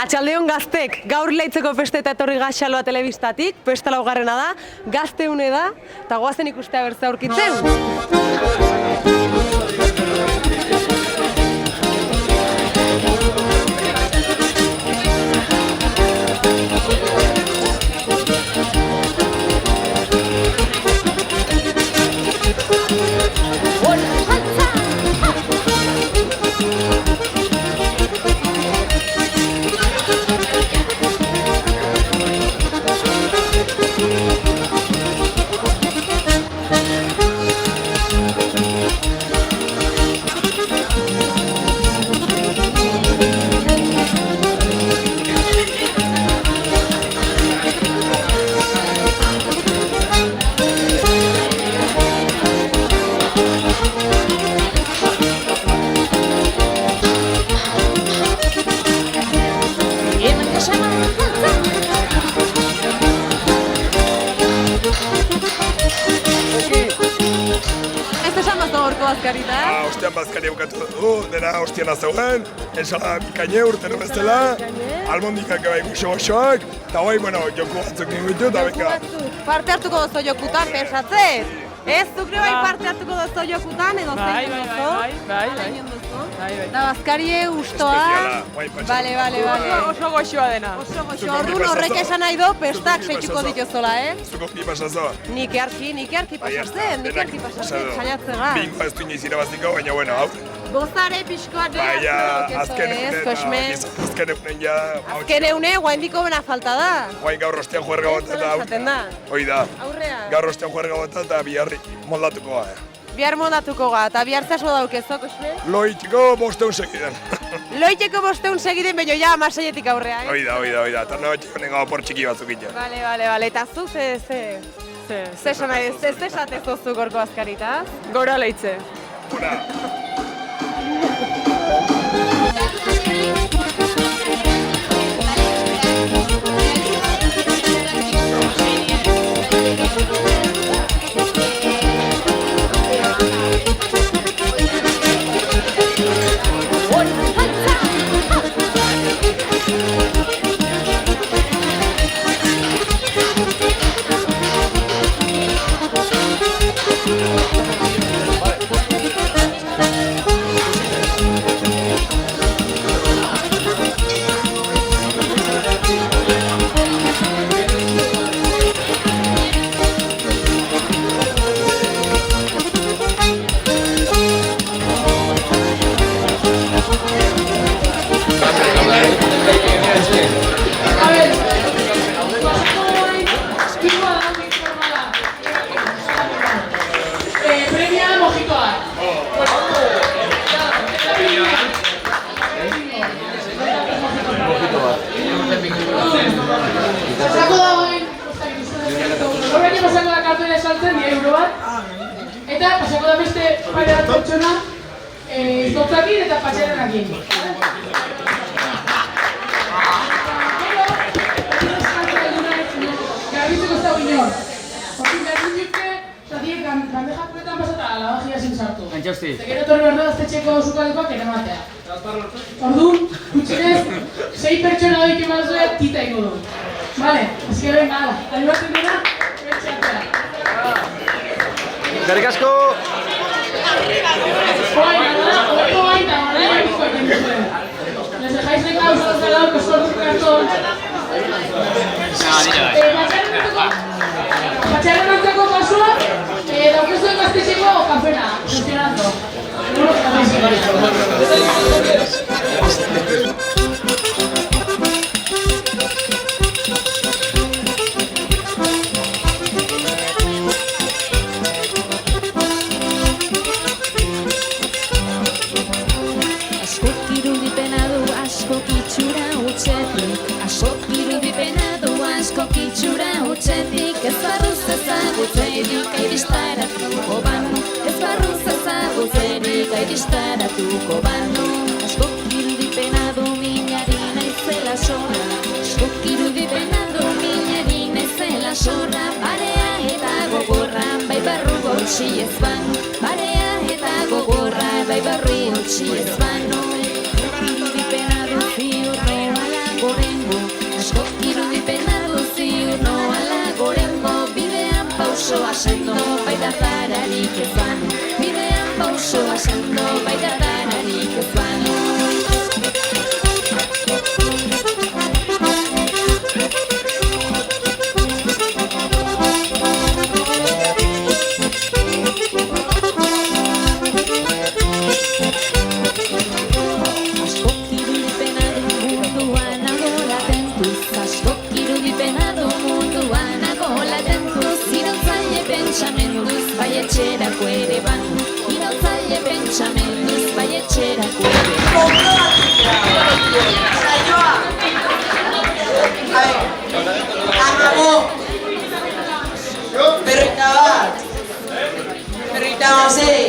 Arratsaldeon gaztek, gaur Ilaitzeko festeta etorri gaxaloa telebistatik, festa laugarrena da, gazteune da, eta goazen ikustea bertza aurkitzen. Ostean bazkari eukatu du, dena ostiana zeuden, ensala bikaine urtero bezala, almondikak bai goxo-goxoak, eta bai, joku batzuk ningutu, eta beka. Parte hartuko dozo jokutan, pensatzez? Ez, zukre bai parte hartuko dozo jokutan, edo zein dozo? Bai. Eta bazkarie ustoa. Bale. Oso goxoa dena. Oso goxoa. Orduan horrek esan nahi do, pestak seituko dituzola, Zuko pi pasazoa? Nik earki pasatzen, saiatzega. Binko ez du inoiz irabaziko, baina, hau. Gozare pixkoa dira. Baina, azken eunen ja... Azken eune, guaindiko bena falta da. Guain gaur ostean juerga bat eta... Hoi da. Aurrean. Gaur ostean juerga bat eta biharri moldatuko ga. Bihar moldatuko ga, eta bihar zaso daukezok, Kosme? Loitxeko bosteun segiden. Loitxeko bosteun segiden, baina ja amaseietik aurrean, Hoi da. Eta nago txiko nengo apor txiki batzuk itxan. Bale. Eta zu, ze esatez ozu gorko azkaritaz? Gora leitze. Gora. Eta pasako da beste pare bat pertsona izotzakin eta patxerenakin. Garbitzeko ez dago inor. Hortik behar dutke, zatiek gandejakuetan pasata alabajia sin sartu. Zegero torri behar da aztetxeko zukalikoak ere matea. Orduan, gutxinez, 6 pertsona doik emazuea tita ingo du. Vale, ezkero venga, ala. Alibatzen dira, betxatea. Eskerrik asko! Les dejáis de causa de lado que son cartón. Patxarrenantzako kasua, daukezuen gaztetxeko kafena, funcionando. Ez barruz ezagutzerik airistaratuko banu, ez barruz ezagutzerik airistaratuko banu. Askok irudipena du minari naizela sorra, askok irudipena du minari naizela sorra. Barea eta gogorra, bai barru gortsi ez banu, barea eta gogorra, bai barru gortsi ez banu. Irudipena du fiurre ala gorre baita zararik ez banu, bidean pausoa sendo, baita zararik ez banu. Pentsamenduz baietxerako ere banu, irautzaile pentsamenduz baietxerako ere banu. Anago! Berrita bat! Berrita mazei!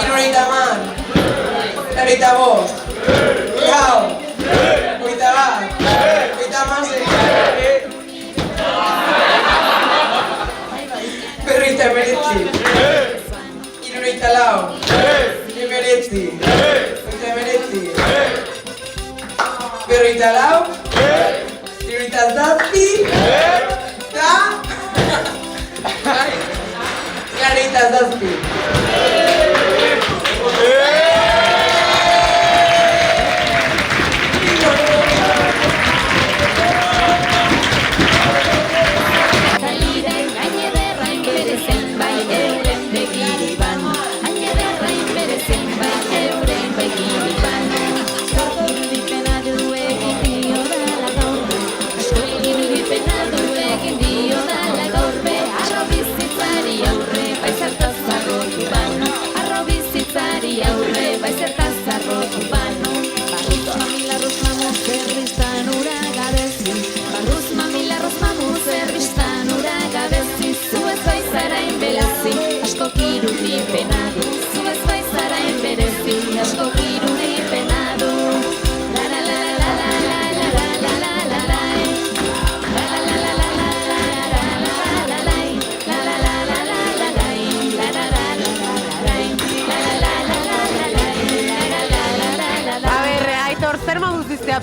Irurita man! Berrita bost! Gau! Oita bat! Oita mazei! Berrita emeretzi! Irureita lau! Emeretzi! Berrita emeretzi! Berrita lau! Irureita zazpi! Da! Larreita zazpi!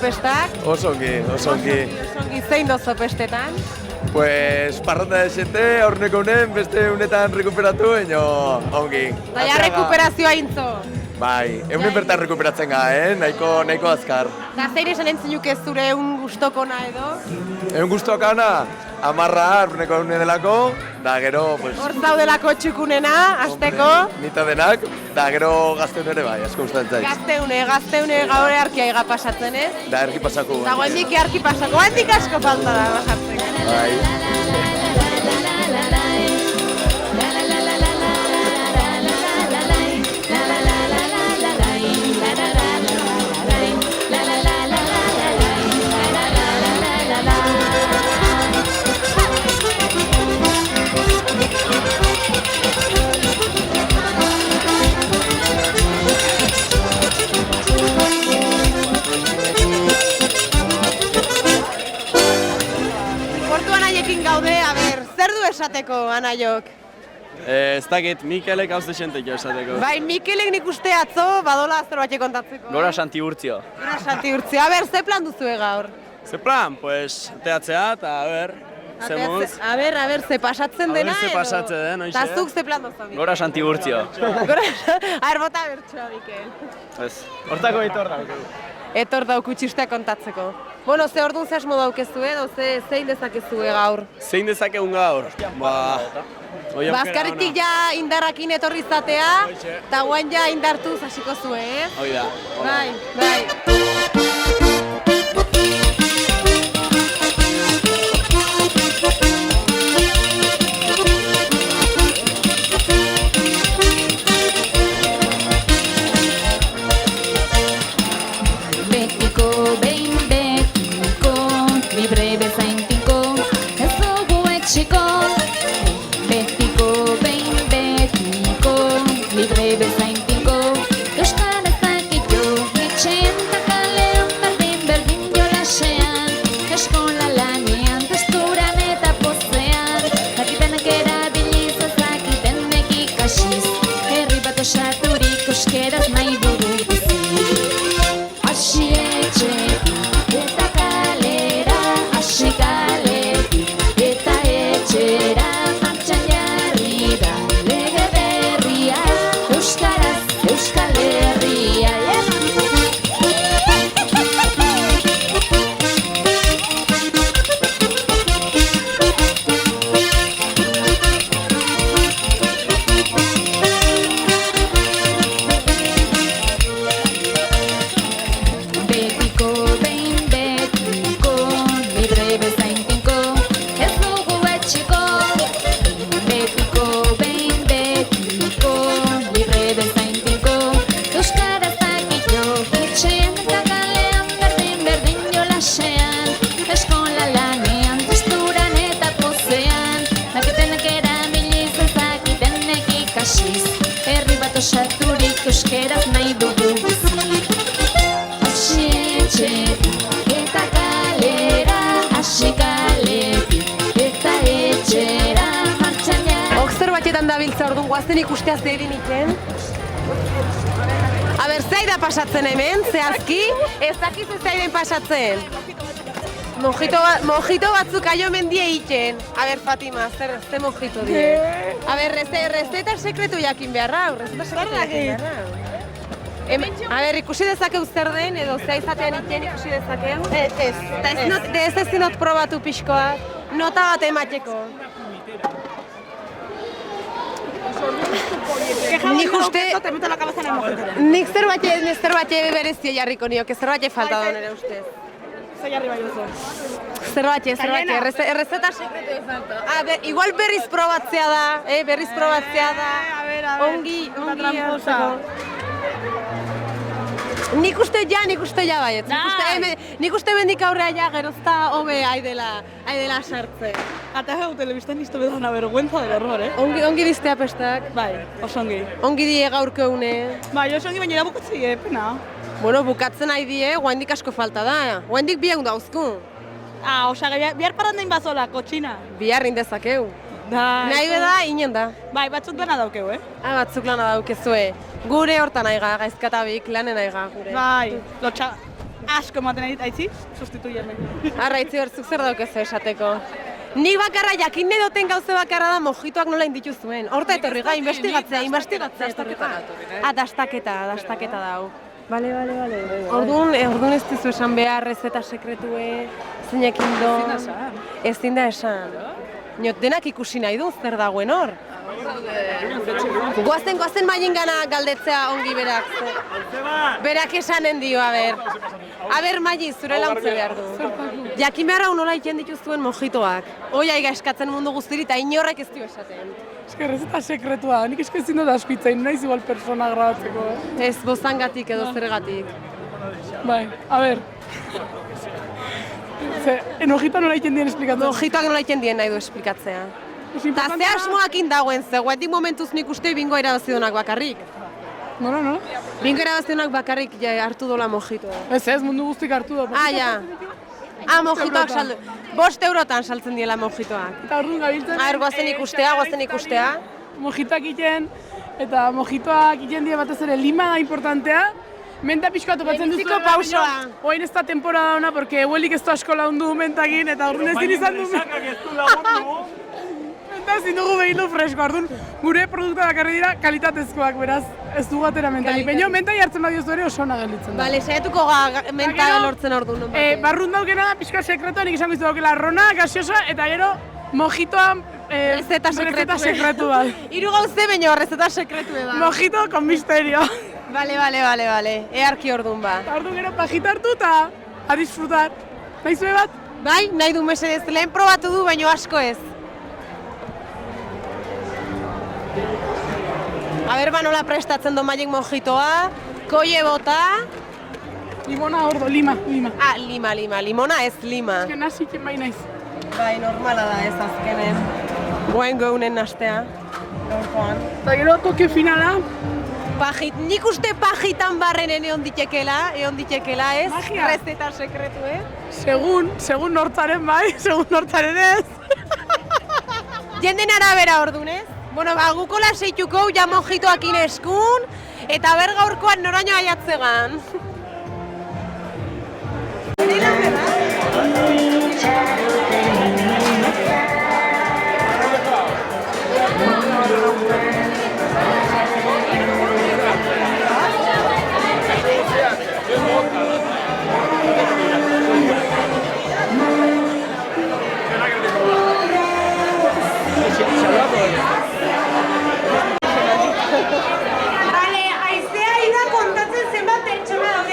Pestak? Osongi. Osongi, zein dozo pestetan? Pues, parranda desente, aurneko unen, beste unetan rekuperatu, eno ongi. Baina rekuperazioa intzo? Bai, eunen bertan rekuperatzen ga, nahiko azkar. Da zein esan entzinuk ez zure egun gustokona edo? Egun gustokana, amarra, aurneko unen delako, da gero, pues... Hor zaudelako txukunena, azteko? Nita denak, da gero gazteun ere bai, asko gustatzen zaiz. Gazteune gaur earkia ega pasatzen, ez? Da erki pasako. Da guendik earki pasako, guendik asko falta da pasatzen. Bai. Gaude, zer du esateko, Anaiok? Ez dakit, Mikelek hauzte xenteko esateko. Bai, Mikelek nik uste atzo, badola azter batxe kontatzeko. Gora Santiurtzio. Gora Santiurtzio, ze plan duzue gaur? Ze plan, pues, teatzea eta ze muz. Ze pasatzen dena edo? Ze pasatzen den, oixe. Ta zuk ze plan duzu? Gora Santiurtzio. Bota bertsoa, Mikel. Ez, hortako etor da. Etor dauku txistea kontatzeko. Bueno, ze orduan ze asmo daukezu edo, zein dezakezue gaur? Zein dezakegun gaur? Bazkarritik ja indarrakin etorri izatea, eta guain ja indartuz hasiko zue, eh? Hoi da. Bai. Libre bezain tinko, euskara ez dakit jo, etxean etxetik, eta kalera hasi kaletik, eta etxera martxan ja. Zer batetan dabiltza orduan, guazen ikusteaz egin iken? Aber, zei da pasatzen hemen, zehazki? Ez dakiz ez zaiden pasatzen? Mojito batzuk aio mendie iken. Aber, Fatima, ze mojito die? Aber, rezeta sekretu jakin beharra, rezeta sekretu jakin beharra. Aber, ikusi dezakeu zer den, edo zea izatean iken ikusi dezakeu? Ez. Ez zinot probatu pixkoak, nota bat emateko. Nik zerbait berezia jarriko nioke, zerbait falta da nire ustez. Zer jarri bai duzu? Zerbait, errezeta sekretu falta. Igual berriz probatzea da, ongi hartzeko. Nik uste ja baiet. Nik uste mendik aurrea ja gerozta hobe aidela sartze. Eta hau telebistan izto bedana vergüenza del error, Ongi diztea pestak. Bai, oso ongi. Ongi die gaurko une. Bai, oso ongi baina bukatzi, pena. Bueno, bukatzen nahi die, guaindik asko falta da. Guaindik biak dauzku. Bihar parandain bazola, kotxina. Bihar indezakeu. Nahi beda, inen da. Bai, batzuk lana daukeu, Batzuk lana daukezue. Gure hortan aiga, gaizkatabik, lanen aiga gure. Bai, lotxa asko ematen aitzi, sustitui hemen. Arraitzi bertzuk zer daukezu esateko. Nik bakarra jakin nahi duten gauze bakarra da mojitoak nola inditu zuen. Horta etorri ga, investigatzea etorri ga. Dastaketa dau. Bale. Orduan ez dizu esan behar rezeta sekretue, zeinekin do. Ezin da esan. Niot denak ikusi nahi du, zer dagoen hor. Goazen maien gana galdetzea ongi berak. Berak esanen dio, aber, Maji, zure lantze behar du. Jakin beharra nola iken dituzuen mojitoak. Oia eskatzen mundu guztiri eta inorrek ez dio esaten. Errezeta sekretua, nik eskezin dut askitzain, naiz igual persona grabatzeko. Ez, bozangatik edo zergatik. Bai, mojitoa nola iken dien esplikatzen? Mojitoak nola iken dien nahi du esplikatzea. Ta ze asmoakin dagoen, guetik momentuz nik uste bingo irabazionak bakarrik. Nola? Bingo irabazionak bakarrik hartu dola mojitoa. Ez, mundu guztik hartu da. Ja. Mojitoak saldu. 5 eurotan saltzen diela mojitoak. Eta orduan gabiltzen. Goazen ikustea. Mojitoak iten, eta mojitoak iten dira batez ere lima da importantea. Menta pixkoa topatzen duzu. Lehentziko pausoa. Oain ez da temporada ona, porque huelik ez du asko lagundu mentakin, eta orduan ezin izan du. Menta ezin dugu behindu fresko, orduan gure produkta bakarri dira kalitatezkoak, beraz ez du batera mentalik. Baina mentai hartzen badiozu ere oso ona gelditzen da. Bale, saiatuko menta lortzen orduan. Barrun daukena da pixka sekretua, nik izango izu daukela arrona, gaseosa, eta gero mojitoan receta sekretu bat. 3 gauze baino receta sekretu da. Mojito con misterio. Bale. Earki orduan ba. Orduan gero pajita hartu eta a disfrutar. Nahi zue bat? Bai, nahi du mesedez. Lehen probatu du, baino asko ez. Nola prestatzen du maiek mojitoa. Koie bota. Limona ordo, lima. Lima. Limona ez lima. Ez que nasiken bai naiz. Bai, normala da ez azkenen. Goen geunen nastea. Eta gero toke finala. Nik uste pajitan barrenen egon ditekela ez? Magia. Rezeta sekretu, Segun nortzaren bai, segun nortzaren ez. Jenden arabera orduan, ez? Bueno, guko laseituko, ja mojitoak ineskun, eta ber gaurkoan noraino aiatzegan. Aizea ida kontatzen zenbat pertsona daude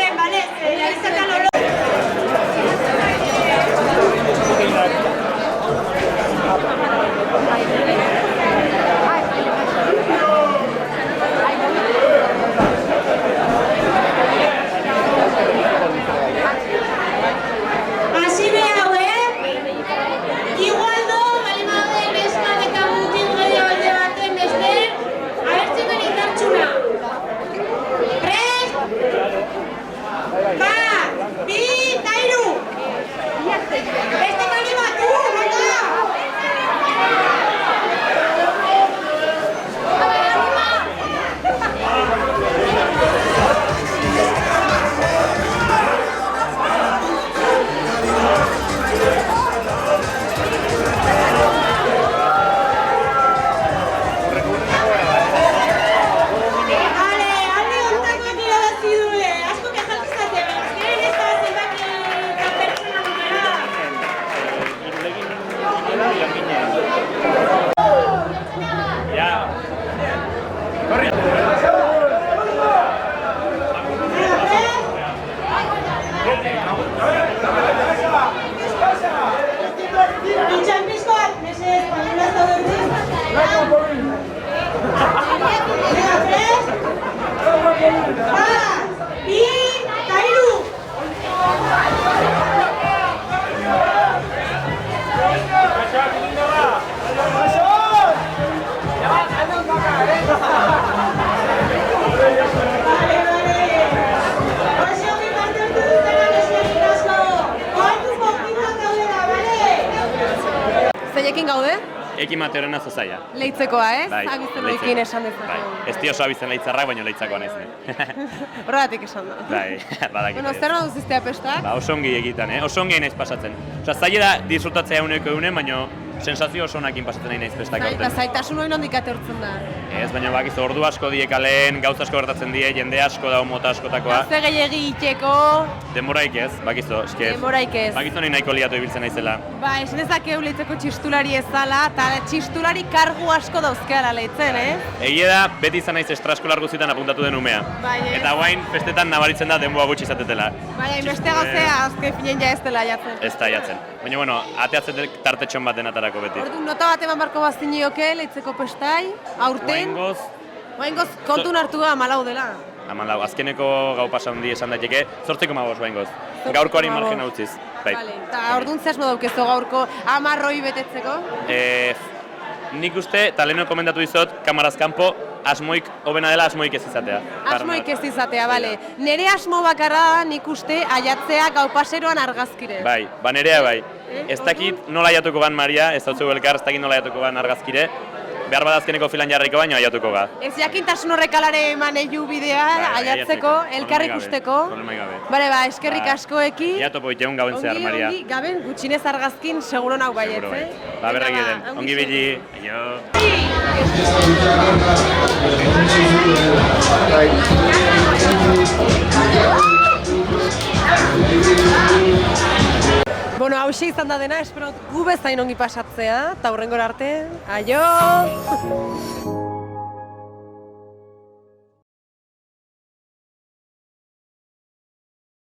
gaude? Eki Mateorena Zozaia. Leitzekoa, ez? Bai, Abizen Leitze. horiekin esan dezakegu. Bai, ez di oso abizen leitzarrak, baina leitzakoa naiz. Horregatik esan da. Bai, badakit. Bueno, zer nago ziztea pestak? Ba, oso ongi egitan, oso ongi naiz pasatzen. Osa, zaila da disfrutatzea eguneko egunen, baina sensazio oso onakin pasatzen nahi naiz festak Eta aurten. zaitasun hori nondik atertzen da. Ez, baina bakizu, ordu asko die kalen, gauza asko gertatzen die, jende asko dago mota askotakoa. Gazte gehiagi itxeko, Denboraik ez, bakizu, eske. denboraik ez. Bakizu nahi nahiko liatu ibiltzen naizela. Ba, esan dezakegu leitzeko txistulari ez dala, eta txistulari kargu asko dauzkeala leitzen, Egia da, beti izan naiz estraskolar guztietan apuntatu den umea. Bai, ez. Eta guain, festetan nabaritzen da denboa gutxi izatetela. Baina, inbeste gauzea, azken finen ja ez dela jatzen. Ez da jatzen. Baina, bueno, ateatzen tartetxon baten atarako beti. Orduan, nota bat eman barko bazinioke, leitzeko pestai, aurten. Oaingoz, kontun hartu da amalau dela. Amalau, azkeneko gau pasa handi esan daiteke, 8,5 oaingoz. Gaurkoari margena utziz. Bai. Vale. Eta orduan zehazmo daukezu gaurko 10 betetzeko? Nik uste, eta leheno komendatu dizot, kamaraz kanpo, asmoik, hobena dela asmoik ez izatea. Asmoik ez izatea, bale. Nere asmo bakarra da nik uste aiatzea gau paseroan argazkire. Bai, ba nerea bai. Ez dakit nola aiatuko ban Maria, ez dautzugu elkar, ez dakit nola aiatuko ban argazkire. Behar badazkeneko filan jarriko baina aiatuko ga. Ez jakintasun horrekalare eman eiu bidea, aiatzeko, elkar ikusteko. Problemai gabe. Bale, ba, eskerrik askoeki. Ia topo iteun gauen zehar, Maria. Ongi, gaben, gutxinez argazkin seguro nau baietz, Seguro bai. Ba, berrek egiten. Ongi bili. Aio. Bueno, hauxe izan da dena, espero gu bezain ongi pasatzea, eta hurrengora arte, aio!